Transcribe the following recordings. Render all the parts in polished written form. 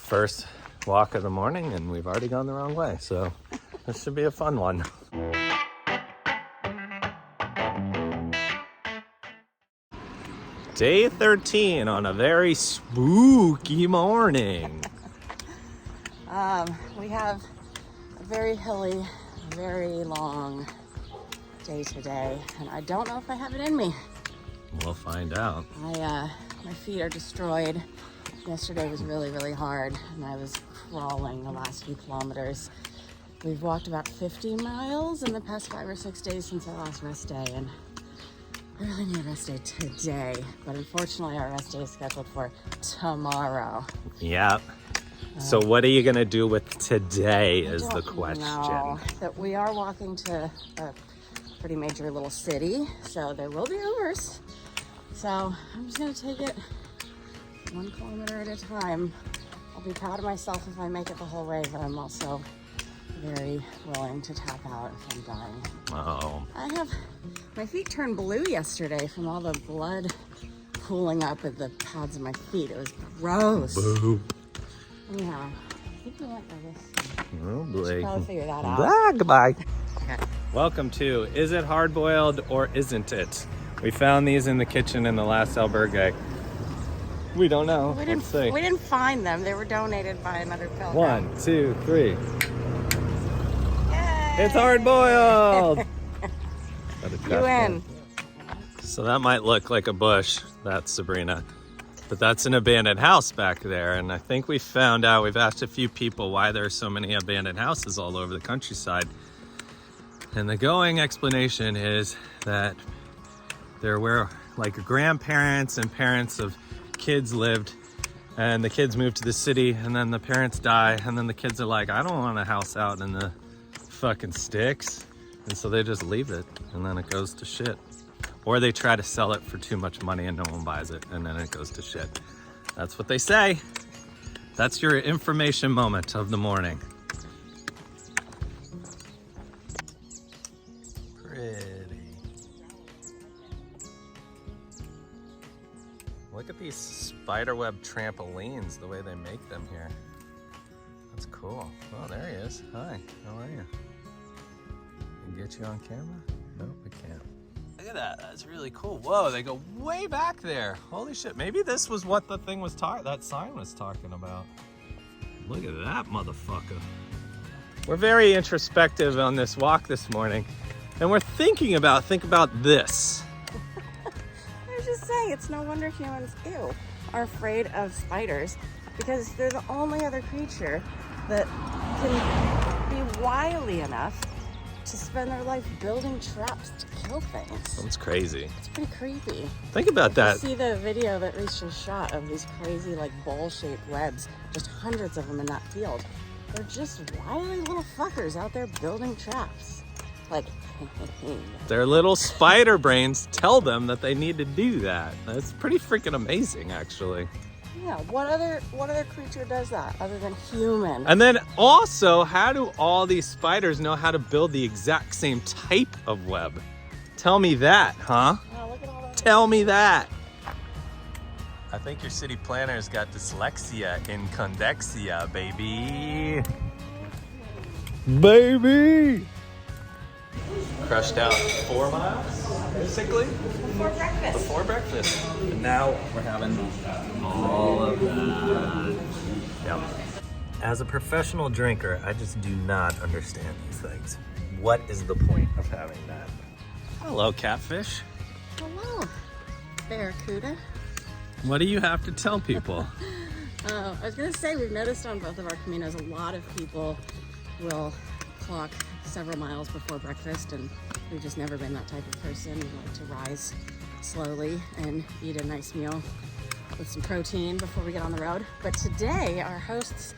First walk of the morning and we've already gone the wrong way, so this should be a fun one. Day 13 on a very spooky morning. We have a very hilly, very long day today, and I don't know if I have it in me. We'll find out. My feet are destroyed. Yesterday was really, really hard, and I was crawling the last few kilometers. We've walked about 50 miles in the past 5 or 6 days since our last rest day, and I really need a rest day today, but unfortunately our rest day is scheduled for tomorrow. Yep. So what are you gonna do with today is the question. That we are walking to a pretty major little city, so there will be Ubers. So I'm just gonna take it 1 kilometer at a time. I'll be proud of myself if I make it the whole way, but I'm also very willing to tap out if I'm dying. Oh. My feet turned blue yesterday from all the blood pooling up at the pads of my feet. It was gross. Boo. Yeah, I think we went by this. Oh boy. Should probably figure that out. Goodbye. Okay. Welcome to Is It Hard Boiled or Isn't It? We found these in the kitchen in the last albergue. We don't know. We didn't find them. They were donated by another pilgrim. 1, 2, 3. Yay! It's hard boiled. You win. So that might look like a bush. That's Sabrina. But that's an abandoned house back there. And I think we found out, we've asked a few people why there are so many abandoned houses all over the countryside. And the going explanation is that there were like grandparents and parents of kids lived, and the kids moved to the city, and then the parents die, and then the kids are like, I don't want a house out in the fucking sticks. And so they just leave it, and then it goes to shit. Or they try to sell it for too much money and no one buys it, and then it goes to shit. That's what they say. That's your information moment of the morning. Pretty. Look at these spiderweb trampolines, the way they make them here. That's cool. Oh, there he is. Hi, how are you? Can we get you on camera? Nope, we can't. Look at that, that's really cool. Whoa, they go way back there. Holy shit, maybe this was what the thing was that sign was talking about. Look at that motherfucker. We're very introspective on this walk this morning, and we're think about this. I was just saying, it's no wonder humans, are afraid of spiders, because they're the only other creature that can be wily enough to spend their life building traps to kill things. That's crazy. It's pretty creepy. Think about that. You see the video that Risha shot of these crazy like bowl-shaped webs, just hundreds of them in that field. They're just wily little fuckers out there building traps. Like, their little spider brains tell them that they need to do that. That's pretty freaking amazing, actually. yeah, what other creature does that other than human? And then also, how do all these spiders know how to build the exact same type of web? Tell me that, huh? Oh, look at all that. Tell me that. I think your city planner's got dyslexia in condexia, baby. Baby! Crushed out 4 miles, basically. Before breakfast. And now we're having all of that. Yep. As a professional drinker, I just do not understand these things. What is the point of having that? Hello, catfish. Hello, barracuda. What do you have to tell people? I was gonna say, we've noticed on both of our caminos, a lot of people will clock several miles before breakfast, and we've just never been that type of person. We like to rise slowly and eat a nice meal with some protein before we get on the road. But today, our hosts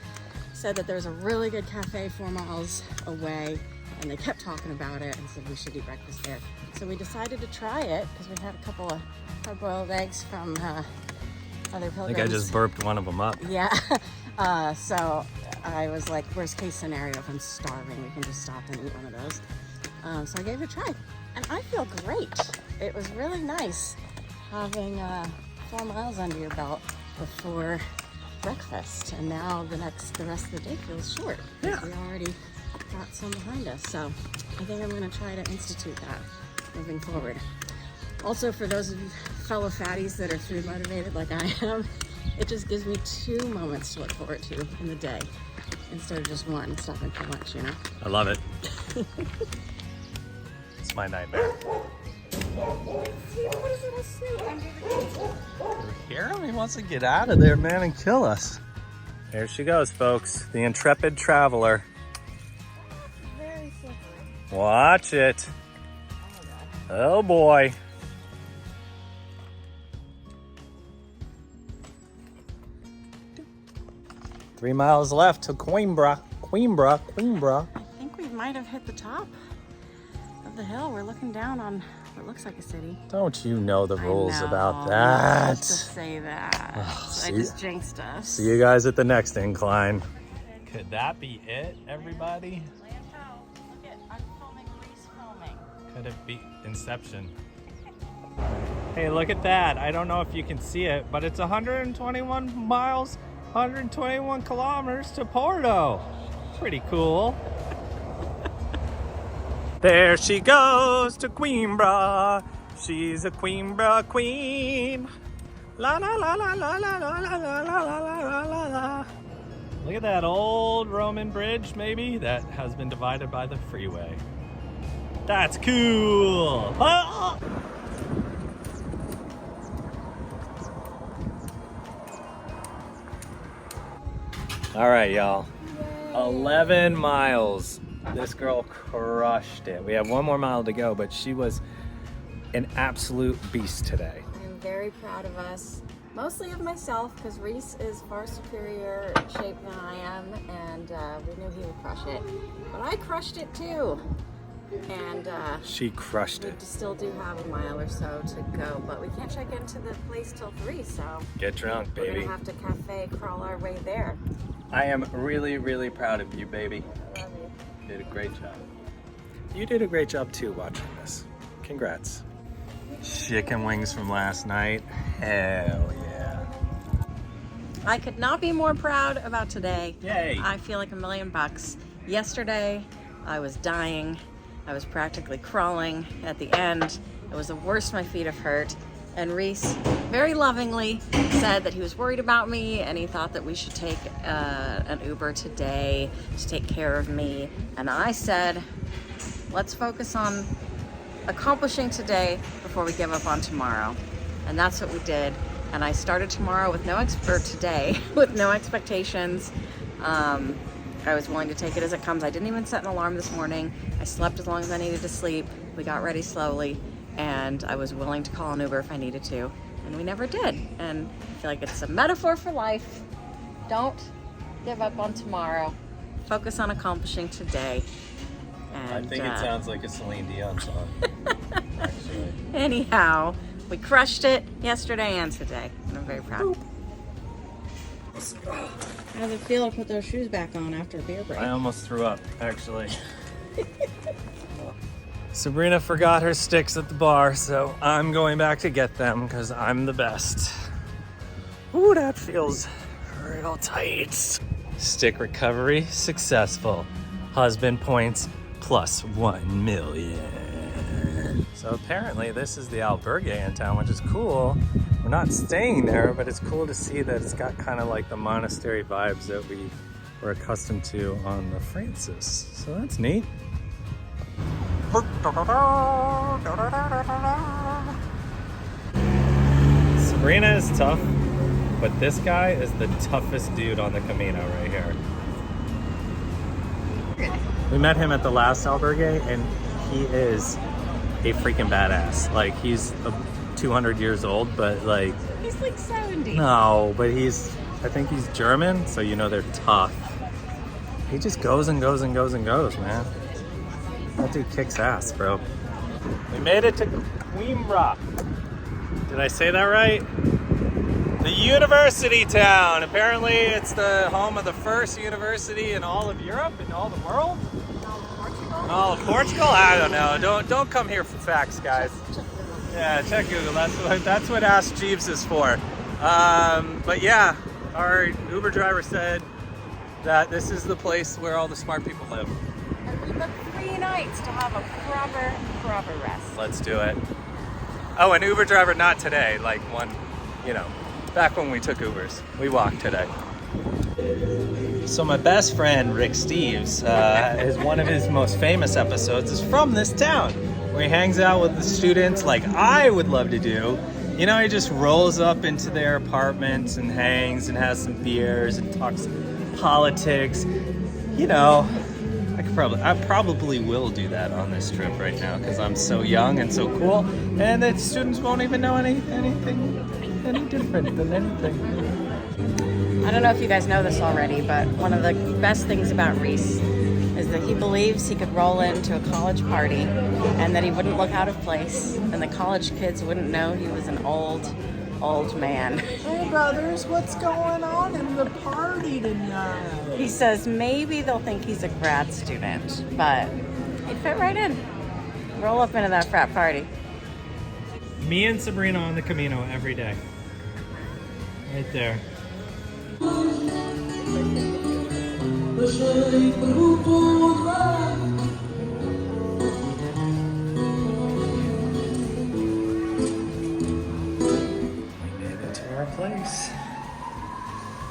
said that there's a really good cafe 4 miles away, and they kept talking about it and said we should eat breakfast there. So we decided to try it because we had a couple of hard-boiled eggs from other pilgrims. I think I just burped one of them up. Yeah. So I was like, worst case scenario, if I'm starving, we can just stop and eat one of those. So I gave it a try, and I feel great. It was really nice having 4 miles under your belt before breakfast, and now the rest of the day feels short. Yeah. We already got some behind us, so I think I'm gonna try to institute that moving forward. Also, for those of you fellow fatties that are food motivated like I am, it just gives me 2 moments to look forward to in the day instead of just one, stopping for lunch, you know? I love it. It's my nightmare. What is it, a snoot under the gate? You hear him? He wants to get out of there, man, and kill us. There she goes, folks. The intrepid traveler. Very slippery. Watch it. Oh boy. Three miles left to Coimbra. Coimbra. I think we might have hit the top of the hill. We're looking down on what looks like a city. Don't you know the rules I know, about I'm not that? supposed to say that. I see- just jinxed us. See you guys at the next incline. Could that be it, everybody? Look at, I'm filming, Reese filming. Could it be Inception? Hey, look at that. I don't know if you can see it, but it's 121 miles, 121 kilometers to Porto. Pretty cool. There she goes to Coimbra. She's a Coimbra queen. La la la la la la la la la la la la la. Look at that old Roman bridge, maybe, that has been divided by the freeway. That's cool. Ah! All right, y'all. 11 miles. This girl crushed it. We have 1 more mile to go, but she was an absolute beast today. I'm very proud of us. Mostly of myself, because Reese is far superior shape than I am, and we knew he would crush it. But I crushed it too. And She crushed we it. still do have a mile or so to go, but we can't check into the place till 3, so Get drunk, we're baby. gonna have to cafe crawl our way there. I am really, really proud of you, baby. Love you. You did a great job. You did a great job too watching this. Congrats. Chicken wings from last night. Hell yeah. I could not be more proud about today. Yay. I feel like $1,000,000. Yesterday, I was dying. I was practically crawling at the end. It was the worst my feet have hurt. And Reese very lovingly said that he was worried about me and he thought that we should take an Uber today to take care of me. And I said, let's focus on accomplishing today before we give up on tomorrow. And that's what we did. And I started tomorrow with today with no expectations. I was willing to take it as it comes. I didn't even set an alarm this morning. I slept as long as I needed to sleep. We got ready slowly, and I was willing to call an Uber if I needed to, and we never did. And I feel like it's a metaphor for life. Don't give up on tomorrow. Focus on accomplishing today. And, I think it sounds like a Celine Dion song, actually. anyhow, we crushed it yesterday and today, and I'm very proud. How does it feel to put those shoes back on after a beer break? I almost threw up, actually. Sabrina forgot her sticks at the bar, so I'm going back to get them because I'm the best. Ooh, that feels real tight. Stick recovery successful. Husband points plus 1 million. So apparently this is the albergue in town, which is cool. We're not staying there, but it's cool to see that it's got kind of like the monastery vibes that we were accustomed to on the Francis. So that's neat. Sabrina is tough, but this guy is the toughest dude on the Camino right here. We met him at the last albergue, and he is a freaking badass. Like, he's 200 years old, but like... He's like 70. No, but I think he's German, so you know they're tough. He just goes and goes and goes and goes, man. That dude kicks ass, bro. We made it to Coimbra. Did I say that right? The university town. Apparently it's the home of the first university in all of Europe, in all the world. In all of Portugal? I don't know. Don't come here for facts, guys. Yeah, check Google. That's what Ask Jeeves is for. But yeah, Our Uber driver said that this is the place where all the smart people live. And we booked 3 nights to have a proper rest. Let's do it. Oh, an Uber driver, not today, like one, you know, back when we took Ubers. We walked today. So my best friend, Rick Steves, is one of his most famous episodes is from this town, where he hangs out with the students like I would love to do. You know, he just rolls up into their apartments and hangs and has some beers and talks politics. You know, I probably will do that on this trip right now because I'm so young and so cool, and the students won't even know anything any different than anything. I don't know if you guys know this already, but one of the best things about Reese is that he believes he could roll into a college party and that he wouldn't look out of place and the college kids wouldn't know he was an old man. Hey brothers, what's going on in the party tonight? He says maybe they'll think he's a grad student, but he'd fit right in. Roll up into that frat party. Me and Sabrina on the Camino every day. Right there. Our place.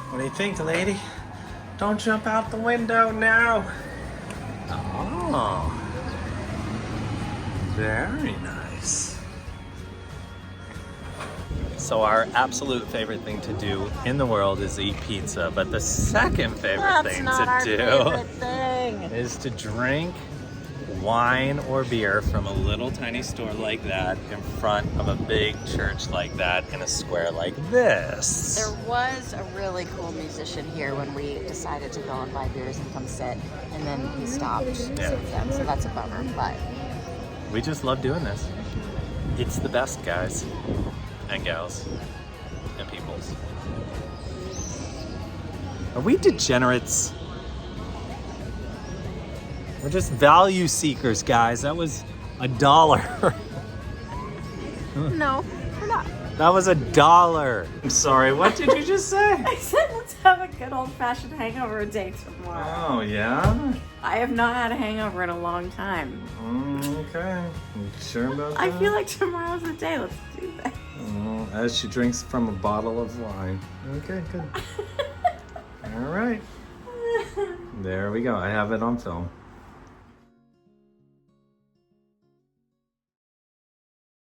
What do you think, lady? Don't jump out the window now. Oh, very nice. So our absolute favorite thing to do in the world is eat pizza, but the second favorite thing to do is to drink wine or beer from a little tiny store like that in front of a big church like that in a square like this. There was a really cool musician here when we decided to go and buy beers and come sit, and then he stopped since then, so that's a bummer, but We just love doing this. It's the best, guys and gals and peoples. Are we degenerates? We're just value seekers, guys. That was $1. no, we're not. That was $1. I'm sorry, what did you just say? I said let's have a good old-fashioned hangover day tomorrow. Oh, yeah? I have not had a hangover in a long time. Okay. You sure about that? I feel like tomorrow's the day. Let's do that. As she drinks from a bottle of wine. Okay, good. All right. There we go. I have it on film.